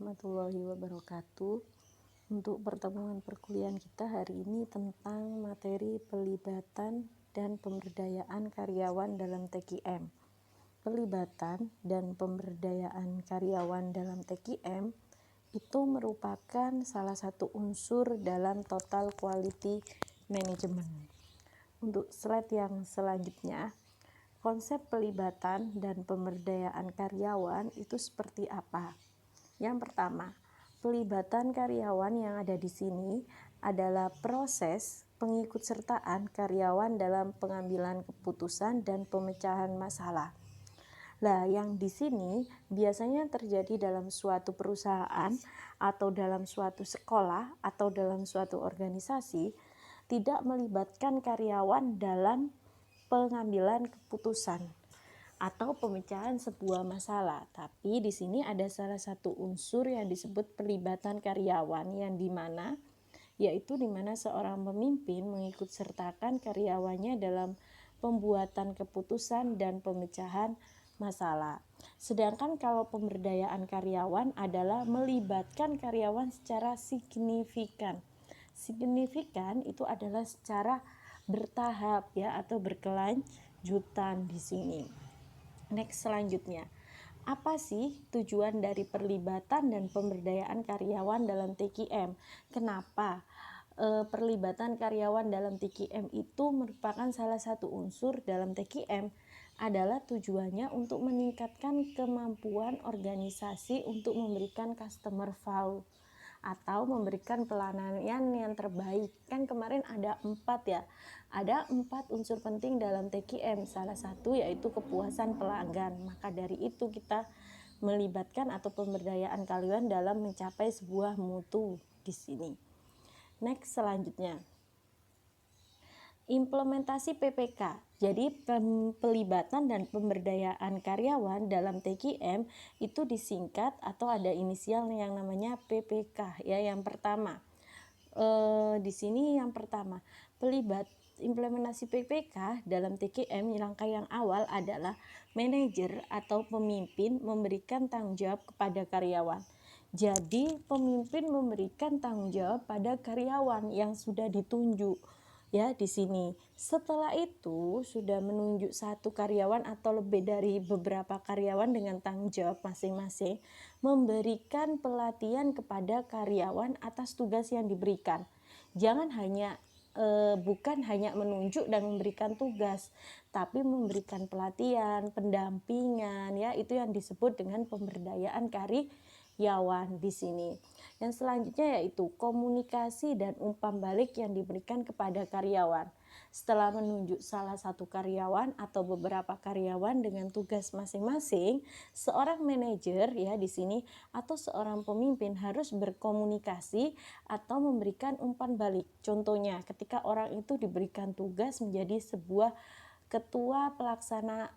warahmatullahi wabarakatuh. Untuk pertemuan perkuliahan kita hari ini tentang materi pelibatan dan pemberdayaan karyawan dalam TKM. Pelibatan dan pemberdayaan karyawan dalam TKM itu merupakan salah satu unsur dalam total quality management. Untuk slide yang selanjutnya, konsep pelibatan dan pemberdayaan karyawan itu seperti apa? Yang pertama, pelibatan karyawan yang ada di sini adalah proses pengikutsertaan karyawan dalam pengambilan keputusan dan pemecahan masalah. Nah, yang di sini biasanya terjadi dalam suatu perusahaan atau dalam suatu sekolah atau dalam suatu organisasi tidak melibatkan karyawan dalam pengambilan keputusan atau pemecahan sebuah masalah. Tapi di sini ada salah satu unsur yang disebut pelibatan karyawan yang dimana seorang pemimpin mengikutsertakan karyawannya dalam pembuatan keputusan dan pemecahan masalah. Sedangkan kalau pemberdayaan karyawan adalah melibatkan karyawan secara signifikan. Signifikan itu adalah secara bertahap atau berkelanjutan di sini. Next, selanjutnya, apa sih tujuan dari perlibatan dan pemberdayaan karyawan dalam TKM? Kenapa perlibatan karyawan dalam TKM itu merupakan salah satu unsur dalam TKM? Adalah tujuannya untuk meningkatkan kemampuan organisasi untuk memberikan customer value atau memberikan pelayanan yang terbaik. Kan kemarin ada 4 unsur penting dalam TKM. Salah satu yaitu kepuasan pelanggan. Maka dari itu kita melibatkan atau pemberdayaan karyawan dalam mencapai sebuah mutu di sini. Next, selanjutnya, implementasi PPK. Jadi pelibatan dan pemberdayaan karyawan dalam TKM itu disingkat atau ada inisial yang namanya PPK yang pertama. Di sini yang pertama, implementasi PPK dalam TKM langkah yang awal adalah manajer atau pemimpin memberikan tanggung jawab kepada karyawan. Jadi pemimpin memberikan tanggung jawab pada karyawan yang sudah ditunjuk di sini. Setelah itu sudah menunjuk satu karyawan atau lebih dari beberapa karyawan dengan tanggung jawab masing-masing, memberikan pelatihan kepada karyawan atas tugas yang diberikan. Jangan bukan hanya menunjuk dan memberikan tugas, tapi memberikan pelatihan, pendampingan, itu yang disebut dengan pemberdayaan karyawan di sini. Yang selanjutnya yaitu komunikasi dan umpan balik yang diberikan kepada karyawan. Setelah menunjuk salah satu karyawan atau beberapa karyawan dengan tugas masing-masing, seorang manajer di sini atau seorang pemimpin harus berkomunikasi atau memberikan umpan balik. Contohnya, ketika orang itu diberikan tugas menjadi sebuah ketua pelaksana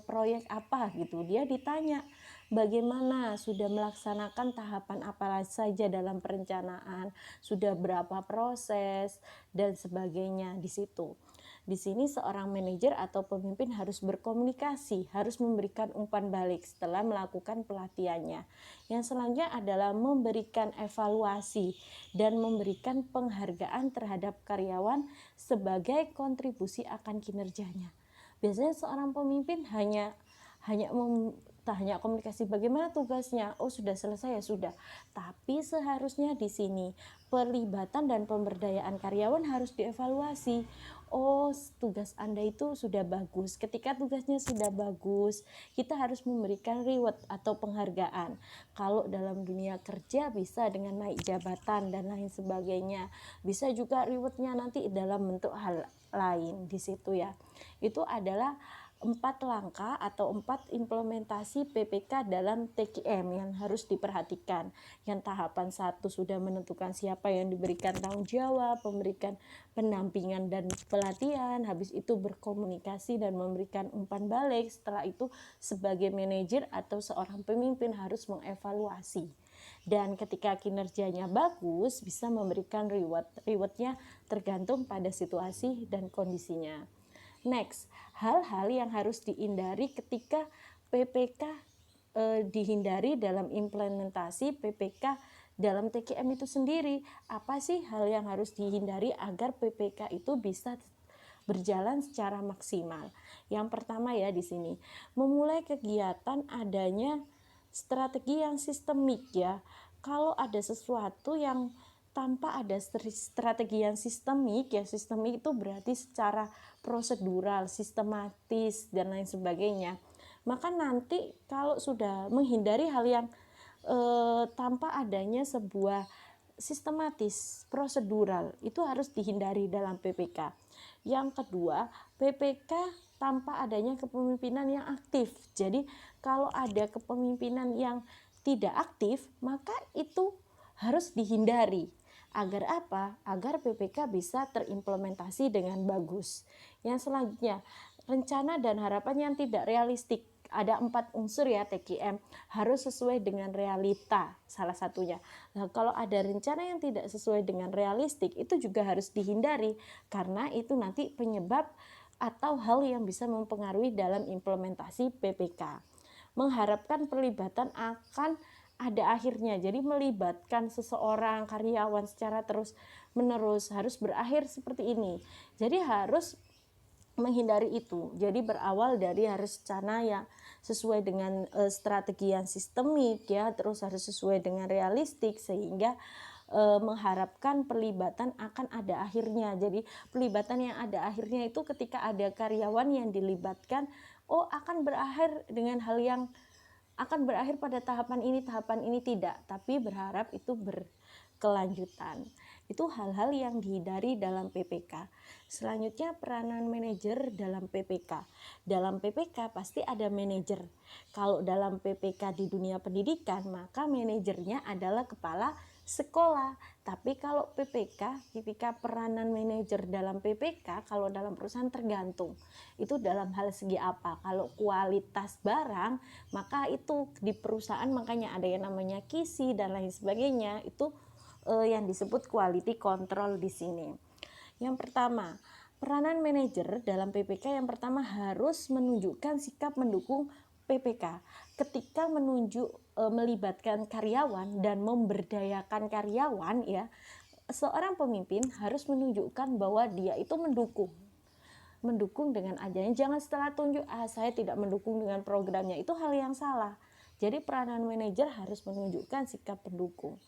proyek apa dia ditanya bagaimana sudah melaksanakan tahapan apa saja dalam perencanaan, sudah berapa proses dan sebagainya di situ. Di sini seorang manajer atau pemimpin harus berkomunikasi, harus memberikan umpan balik setelah melakukan pelatihannya. Yang selanjutnya adalah memberikan evaluasi dan memberikan penghargaan terhadap karyawan sebagai kontribusi akan kinerjanya. Biasanya seorang pemimpin hanya komunikasi bagaimana tugasnya, sudah selesai sudah. Tapi seharusnya di sini pelibatan dan pemberdayaan karyawan harus dievaluasi. Tugas Anda itu sudah bagus. Ketika tugasnya sudah bagus, kita harus memberikan reward atau penghargaan. Kalau dalam dunia kerja bisa dengan naik jabatan dan lain sebagainya. Bisa juga rewardnya nanti dalam bentuk hal lain di situ Itu adalah 4 langkah atau 4 implementasi PPK dalam TKM yang harus diperhatikan. Yang tahapan 1 sudah menentukan siapa yang diberikan tanggung jawab, memberikan pendampingan dan pelatihan, habis itu berkomunikasi dan memberikan umpan balik. Setelah itu sebagai manajer atau seorang pemimpin harus mengevaluasi. Dan ketika kinerjanya bagus bisa memberikan rewardnya tergantung pada situasi dan kondisinya. Next, hal-hal yang harus dihindari ketika PPK dihindari dalam implementasi PPK dalam TKM itu sendiri. Apa sih hal yang harus dihindari agar PPK itu bisa berjalan secara maksimal? Yang pertama ya di sini, memulai kegiatan adanya strategi yang sistemik ya. Kalau ada sesuatu yang tanpa ada strategi yang sistemik, ya sistemik itu berarti secara prosedural, sistematis dan lain sebagainya. Maka nanti kalau sudah menghindari hal yang tanpa adanya sebuah sistematis, prosedural, itu harus dihindari dalam PPK. Yang kedua, PPK tanpa adanya kepemimpinan yang aktif. Jadi kalau ada kepemimpinan yang tidak aktif, maka itu harus dihindari. Agar apa? Agar PPK bisa terimplementasi dengan bagus. Yang selanjutnya, rencana dan harapan yang tidak realistik. Ada 4 unsur ya TKM, harus sesuai dengan realita salah satunya. Nah, kalau ada rencana yang tidak sesuai dengan realistik, itu juga harus dihindari karena itu nanti penyebab atau hal yang bisa mempengaruhi dalam implementasi PPK. Mengharapkan perlibatan akan ada akhirnya, jadi melibatkan seseorang karyawan secara terus menerus harus berakhir seperti ini. Jadi harus menghindari itu. Jadi berawal dari harus rencana yang sesuai dengan strategi yang sistemik ya, terus harus sesuai dengan realistik sehingga mengharapkan pelibatan akan ada akhirnya. Jadi pelibatan yang ada akhirnya itu ketika ada karyawan yang dilibatkan, akan berakhir dengan hal yang akan berakhir pada tahapan ini tidak, tapi berharap itu berkelanjutan. Itu hal-hal yang dihindari dalam PPK. Selanjutnya peranan manajer dalam PPK. Dalam PPK pasti ada manajer. Kalau dalam PPK di dunia pendidikan, maka manajernya adalah kepala sekolah. Tapi kalau PPK, ketika peranan manajer dalam PPK, kalau dalam perusahaan tergantung. Itu dalam hal segi apa? Kalau kualitas barang, maka itu di perusahaan makanya ada yang namanya KISI dan lain sebagainya. Itu yang disebut quality control di sini. Yang pertama, peranan manajer dalam PPK yang pertama harus menunjukkan sikap mendukung PPK. Ketika melibatkan karyawan dan memberdayakan karyawan ya, seorang pemimpin harus menunjukkan bahwa dia itu mendukung dengan adanya. Jangan setelah tunjuk saya tidak mendukung dengan programnya, itu hal yang salah. Jadi peranan manajer harus menunjukkan sikap pendukung.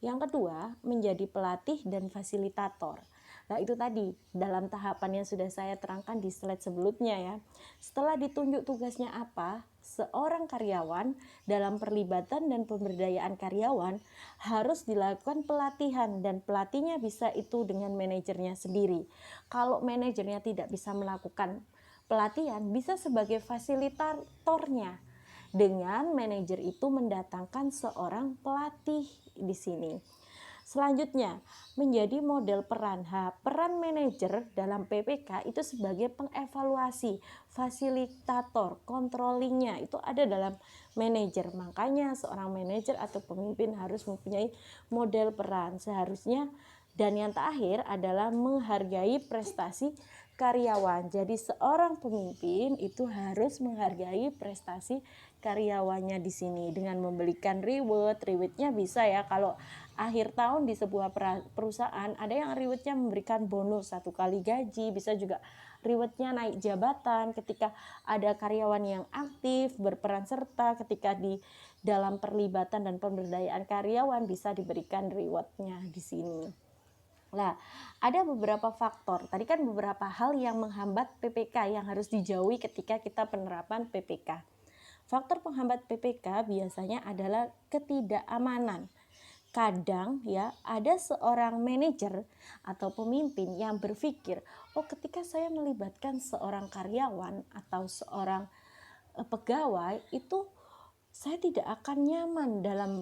Yang kedua, menjadi pelatih dan fasilitator. Nah, itu tadi dalam tahapan yang sudah saya terangkan di slide sebelumnya ya. Setelah ditunjuk tugasnya apa, seorang karyawan dalam perlibatan dan pemberdayaan karyawan harus dilakukan pelatihan dan pelatihnya bisa itu dengan manajernya sendiri. Kalau manajernya tidak bisa melakukan pelatihan, bisa sebagai fasilitatornya. Dengan manajer itu mendatangkan seorang pelatih di sini. Selanjutnya, menjadi model peran. Peran manajer dalam PPK itu sebagai pengevaluasi, fasilitator, controllingnya itu ada dalam manajer. Makanya seorang manajer atau pemimpin harus mempunyai model peran seharusnya. Dan yang terakhir adalah menghargai prestasi karyawan. Jadi seorang pemimpin itu harus menghargai prestasi karyawannya di sini dengan memberikan rewardnya bisa ya, kalau akhir tahun di sebuah perusahaan ada yang rewardnya memberikan bonus 1 kali gaji, bisa juga rewardnya naik jabatan ketika ada karyawan yang aktif berperan serta ketika di dalam perlibatan dan pemberdayaan karyawan bisa diberikan rewardnya di sini. Nah, ada beberapa faktor. Tadi kan beberapa hal yang menghambat PPK yang harus dijauhi ketika kita penerapan PPK. Faktor penghambat PPK biasanya adalah ketidakamanan. Kadang ya ada seorang manajer atau pemimpin yang berpikir, ketika saya melibatkan seorang karyawan atau seorang pegawai itu saya tidak akan nyaman dalam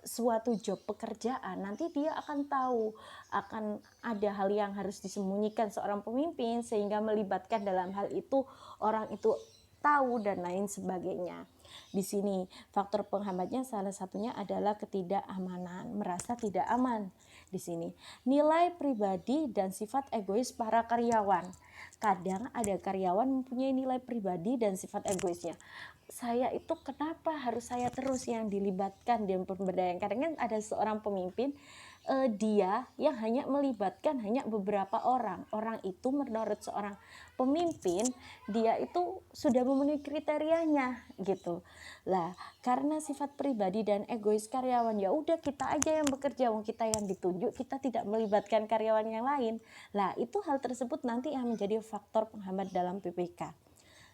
suatu job pekerjaan. Nanti dia akan tahu akan ada hal yang harus disembunyikan seorang pemimpin sehingga melibatkan dalam hal itu orang itu tahu dan lain sebagainya. Di sini faktor penghambatnya salah satunya adalah ketidakamanan, merasa tidak aman. Di sini nilai pribadi dan sifat egois para karyawan. Kadang ada karyawan mempunyai nilai pribadi dan sifat egoisnya. Saya itu kenapa harus saya terus yang dilibatkan dalam pemberdayaan? Kadang kan ada seorang pemimpin, dia yang hanya melibatkan hanya beberapa orang. Orang itu menurut seorang pemimpin, dia itu sudah memenuhi kriterianya gitu. Lah, karena sifat pribadi dan egois karyawan, ya udah kita aja yang bekerja, wong kita yang ditunjuk, kita tidak melibatkan karyawan yang lain. Lah, itu hal tersebut nanti yang menjadi faktor penghambat dalam PPK.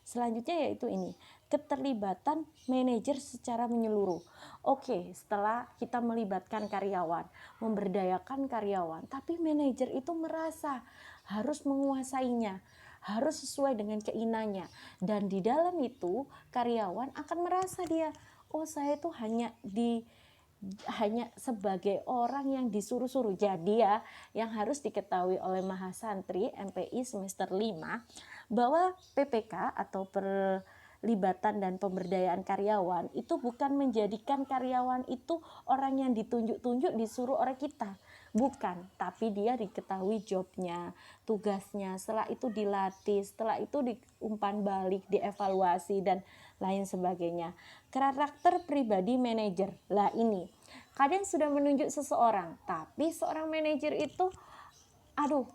Selanjutnya yaitu ini, keterlibatan manajer secara menyeluruh. Oke, setelah kita melibatkan karyawan, memberdayakan karyawan, tapi manajer itu merasa harus menguasainya, harus sesuai dengan keinginannya. Dan di dalam itu karyawan akan merasa dia, oh saya itu hanya sebagai orang yang disuruh-suruh. Jadi ya, yang harus diketahui oleh mahasantri MPI semester 5 bahwa PPK atau perlibatan dan pemberdayaan karyawan itu bukan menjadikan karyawan itu orang yang ditunjuk-tunjuk disuruh oleh kita. Bukan, tapi dia diketahui jobnya, tugasnya, setelah itu dilatih, setelah itu diumpan balik, dievaluasi, dan lain sebagainya. Karakter pribadi manajer, lah ini, kadang sudah menunjuk seseorang, tapi seorang manajer itu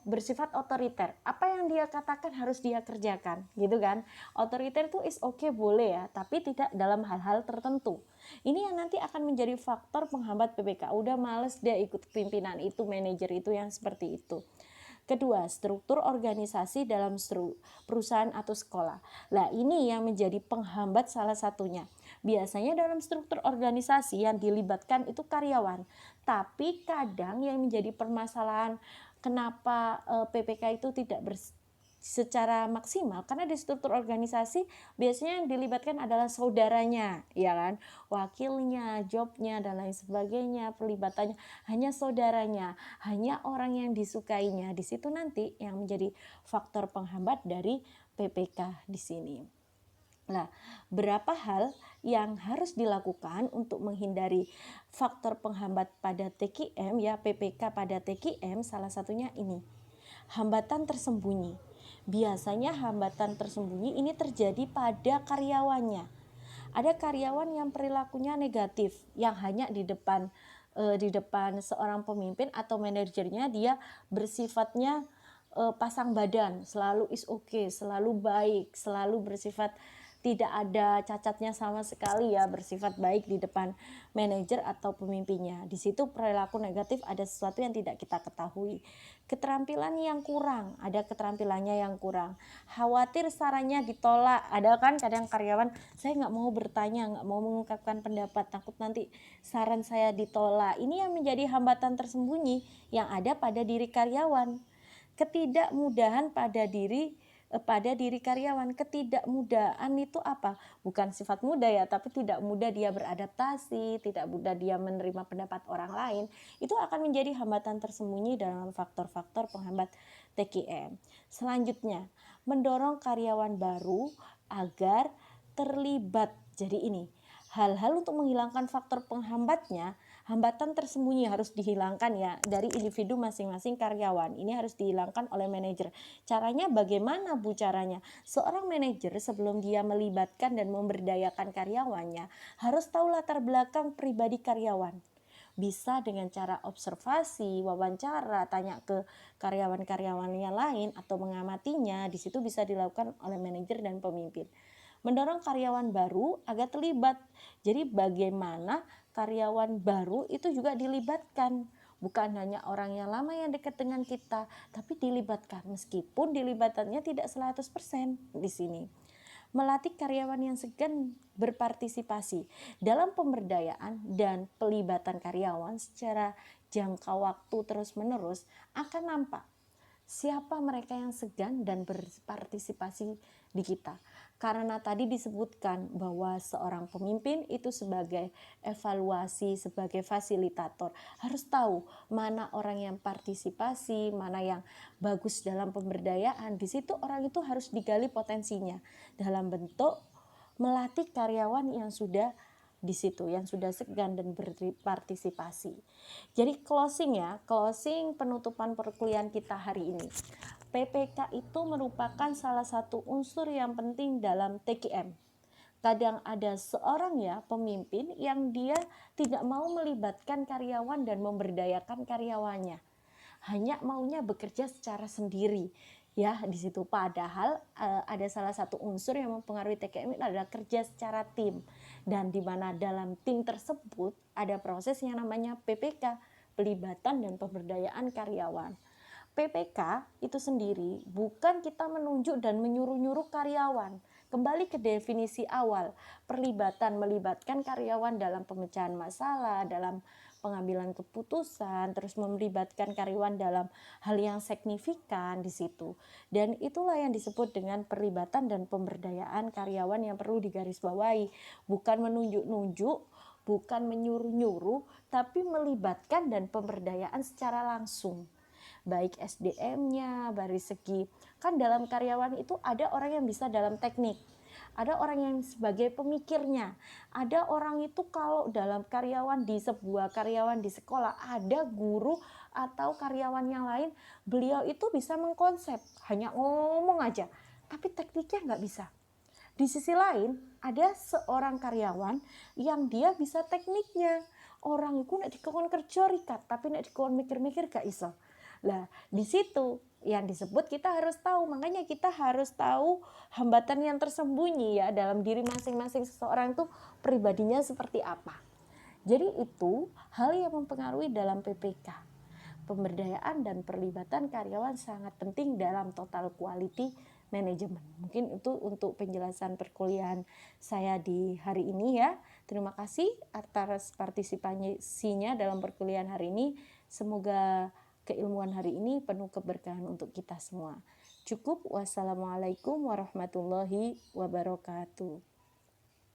bersifat otoriter. Apa yang dia katakan harus dia kerjakan, gitu kan? Otoriter itu is okay, boleh ya, tapi tidak dalam hal-hal tertentu. Ini yang nanti akan menjadi faktor penghambat PPK. Udah males dia ikut pimpinan itu, manajer itu yang seperti itu. Kedua, struktur organisasi dalam perusahaan atau sekolah. Nah, ini yang menjadi penghambat salah satunya. Biasanya dalam struktur organisasi yang dilibatkan itu karyawan, tapi kadang yang menjadi permasalahan kenapa PPK itu tidak secara maksimal, karena di struktur organisasi biasanya yang dilibatkan adalah saudaranya, ya kan, wakilnya, jobnya, dan lain sebagainya. Perlibatannya hanya saudaranya, hanya orang yang disukainya. Di situ nanti yang menjadi faktor penghambat dari PPK di sini. Nah, berapa hal yang harus dilakukan untuk menghindari faktor penghambat pada TKM, ya, PPK pada TKM? Salah satunya ini, hambatan tersembunyi. Biasanya hambatan tersembunyi ini terjadi pada karyawannya. Ada karyawan yang perilakunya negatif, yang hanya di depan seorang pemimpin atau manajernya dia bersifatnya pasang badan, selalu is okay, selalu baik, selalu bersifat tidak ada cacatnya sama sekali, ya, bersifat baik di depan manajer atau pemimpinnya. Di situ perilaku negatif, ada sesuatu yang tidak kita ketahui. Keterampilan yang kurang, ada keterampilannya yang kurang. Khawatir sarannya ditolak, ada kan kadang karyawan, saya nggak mau bertanya, nggak mau mengungkapkan pendapat, takut nanti saran saya ditolak. Ini yang menjadi hambatan tersembunyi yang ada pada diri karyawan. Ketidakmudahan pada diri karyawan. Ketidakmudahan itu apa? Bukan sifat mudah, ya, tapi tidak mudah dia beradaptasi, tidak mudah dia menerima pendapat orang lain. Itu akan menjadi hambatan tersembunyi dalam faktor-faktor penghambat TKM. Selanjutnya, mendorong karyawan baru agar terlibat. Jadi ini, hal-hal untuk menghilangkan faktor penghambatnya, hambatan tersembunyi harus dihilangkan, ya, dari individu masing-masing karyawan. Ini harus dihilangkan oleh manajer. Caranya bagaimana, Bu, caranya? Seorang manajer sebelum dia melibatkan dan memberdayakan karyawannya harus tahu latar belakang pribadi karyawan. Bisa dengan cara observasi, wawancara, tanya ke karyawan-karyawan yang lain atau mengamatinya. Di situ bisa dilakukan oleh manajer dan pemimpin. Mendorong karyawan baru agar terlibat. Jadi bagaimana karyawan baru itu juga dilibatkan. Bukan hanya orang yang lama yang dekat dengan kita, tapi dilibatkan. Meskipun dilibatannya tidak 100% di sini. Melatih karyawan yang segan berpartisipasi dalam pemberdayaan dan pelibatan karyawan secara jangka waktu terus-menerus akan nampak siapa mereka yang segan dan berpartisipasi di kita. Karena tadi disebutkan bahwa seorang pemimpin itu sebagai evaluasi, sebagai fasilitator, harus tahu mana orang yang partisipasi, mana yang bagus dalam pemberdayaan. Di situ orang itu harus digali potensinya dalam bentuk melatih karyawan yang sudah di situ, yang sudah segan dan berpartisipasi. Jadi closing penutupan perkuliahan kita hari ini. PPK itu merupakan salah satu unsur yang penting dalam TKM. Kadang ada seorang pemimpin yang dia tidak mau melibatkan karyawan dan memberdayakan karyawannya. Hanya maunya bekerja secara sendiri. Di situ padahal ada salah satu unsur yang mempengaruhi TKM adalah kerja secara tim. Dan di mana dalam tim tersebut ada proses yang namanya PPK, pelibatan dan pemberdayaan karyawan. PPK itu sendiri bukan kita menunjuk dan menyuruh-nyuruh karyawan. Kembali ke definisi awal, melibatkan karyawan dalam pemecahan masalah, dalam pengambilan keputusan, terus melibatkan karyawan dalam hal yang signifikan di situ. Dan itulah yang disebut dengan perlibatan dan pemberdayaan karyawan yang perlu digarisbawahi. Bukan menunjuk-nunjuk, bukan menyuruh-nyuruh, tapi melibatkan dan pemberdayaan secara langsung. Baik SDM-nya, dari segi kan dalam karyawan itu ada orang yang bisa dalam teknik, ada orang yang sebagai pemikirnya, ada orang itu kalau dalam karyawan di sebuah karyawan di sekolah, ada guru atau karyawan yang lain, beliau itu bisa mengkonsep, hanya ngomong aja, tapi tekniknya nggak bisa. Di sisi lain, ada seorang karyawan yang dia bisa tekniknya. Orang itu nek dikon kerja rikat, tapi nek dikon mikir-mikir gak iso. Lah, di situ yang disebut kita harus tahu, makanya kita harus tahu hambatan yang tersembunyi dalam diri masing-masing seseorang itu pribadinya seperti apa. Jadi itu hal yang mempengaruhi dalam PPK. Pemberdayaan dan perlibatan karyawan sangat penting dalam total quality management. Mungkin itu untuk penjelasan perkuliahan saya di hari ini ya. Terima kasih atas partisipasinya dalam perkuliahan hari ini. Semoga keilmuan hari ini penuh keberkahan untuk kita semua. Cukup. Wassalamualaikum warahmatullahi wabarakatuh.